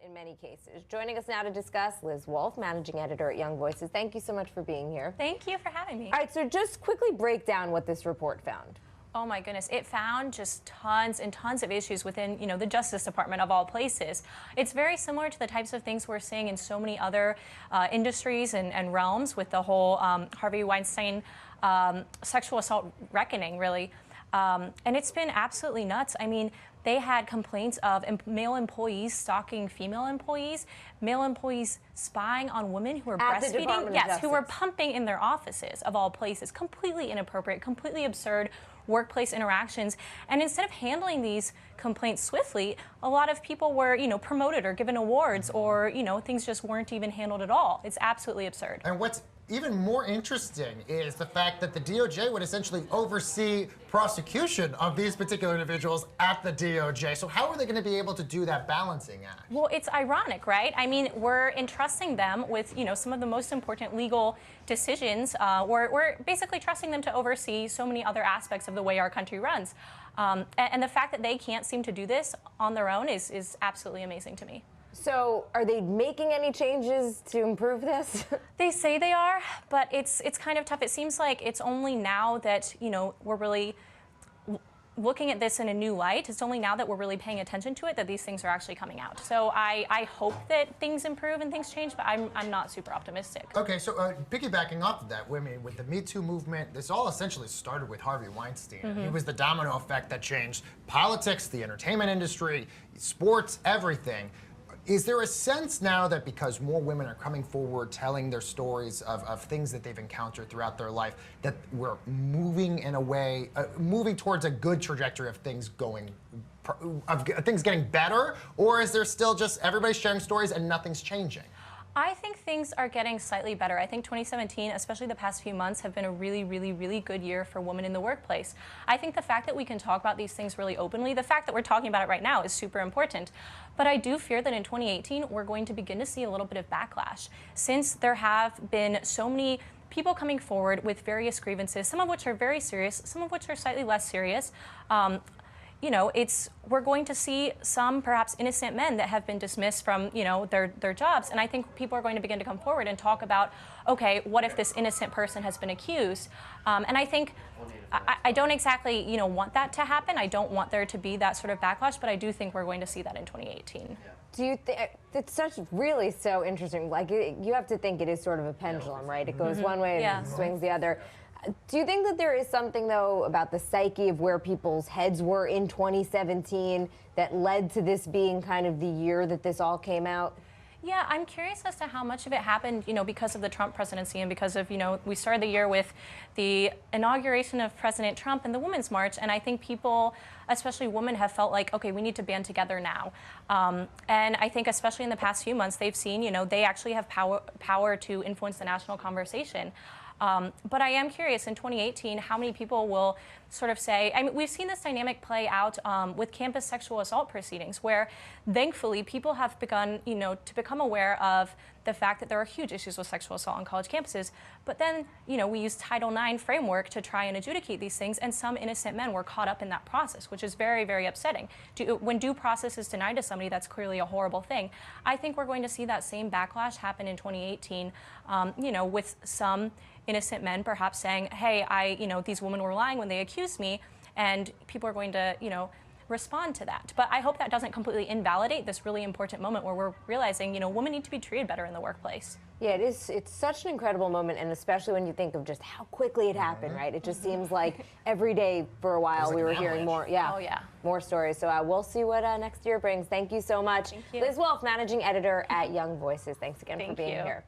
in many cases. Joining us now to discuss, Liz Wolfe, managing editor at Young Voices. Thank you so much for being here. Thank you for having me. All right, so just quickly break down what this report found. Oh my goodness, it found just tons and tons of issues within, the Justice Department of all places. It's very similar to the types of things we're seeing in so many other industries and realms with the whole Harvey Weinstein sexual assault reckoning, really. And it's been absolutely nuts. I mean, they had complaints of male employees stalking female employees, male employees spying on women who were breastfeeding, yes, who were pumping in their offices of all places. Completely inappropriate, completely absurd workplace interactions. And instead of handling these complaints swiftly, a lot of people were, promoted or given awards, or, things just weren't even handled at all. It's absolutely absurd. And what's even more interesting is the fact that the DOJ would essentially oversee prosecution of these particular individuals at the DOJ. So how are they going to be able to do that balancing act? Well, it's ironic, right? I mean, we're entrusting them with, some of the most important legal decisions. We're basically trusting them to oversee so many other aspects of the way our country runs. And the fact that they can't seem to do this on their own is absolutely amazing to me. So are they making any changes to improve this? They say they are, but it's kind of tough. It seems like it's only now that, we're really looking at this in a new light. It's only now that we're really paying attention to it that these things are actually coming out. So I hope that things improve and things change, but I'm not super optimistic. Okay, so piggybacking off of that, I mean, with the Me Too movement, this all essentially started with Harvey Weinstein. Mm-hmm. It was the domino effect that changed politics, the entertainment industry, sports, everything. Is there a sense now that because more women are coming forward telling their stories of things that they've encountered throughout their life, that we're moving in a way, moving towards a good trajectory of things getting better? Or is there still just everybody sharing stories and nothing's changing? I think things are getting slightly better. I think 2017, especially the past few months, have been a really, really, really good year for women in the workplace. I think the fact that we can talk about these things really openly, the fact that we're talking about it right now is super important. But I do fear that in 2018, we're going to begin to see a little bit of backlash. Since there have been so many people coming forward with various grievances, some of which are very serious, some of which are slightly less serious, we're going to see some perhaps innocent men that have been dismissed from, their jobs. And I think people are going to begin to come forward and talk about, okay, what if this innocent person has been accused? And I think I don't exactly, want that to happen. I don't want there to be that sort of backlash, but I do think we're going to see that in 2018. Do you think it's really so interesting? Like, you have to think it is sort of a pendulum, right? It goes one way and it swings the other. Do you think that there is something, though, about the psyche of where people's heads were in 2017 that led to this being kind of the year that this all came out? Yeah, I'm curious as to how much of it happened, because of the Trump presidency and because of, we started the year with the inauguration of President Trump and the Women's March. And I think people, especially women, have felt like, okay, we need to band together now. And I think especially in the past few months, they've seen, they actually have power to influence the national conversation. But I am curious in 2018 how many people will sort of say, I mean, we've seen this dynamic play out with campus sexual assault proceedings, where thankfully people have begun, to become aware of the fact that there are huge issues with sexual assault on college campuses. But then, we use Title IX framework to try and adjudicate these things, and some innocent men were caught up in that process, which is very, very upsetting. When due process is denied to somebody, that's clearly a horrible thing. I think we're going to see that same backlash happen in 2018, with some innocent men perhaps saying, hey, these women were lying when they accused me, and people are going to, respond to that. But I hope that doesn't completely invalidate this really important moment where we're realizing, women need to be treated better in the workplace. Yeah, it is. It's such an incredible moment, and especially when you think of just how quickly it happened, right? It just seems like every day for a while we were hearing more, more stories. So we'll see what next year brings. Thank you so much. Thank you. Liz Wolfe, managing editor at Young Voices. Thanks again for being here.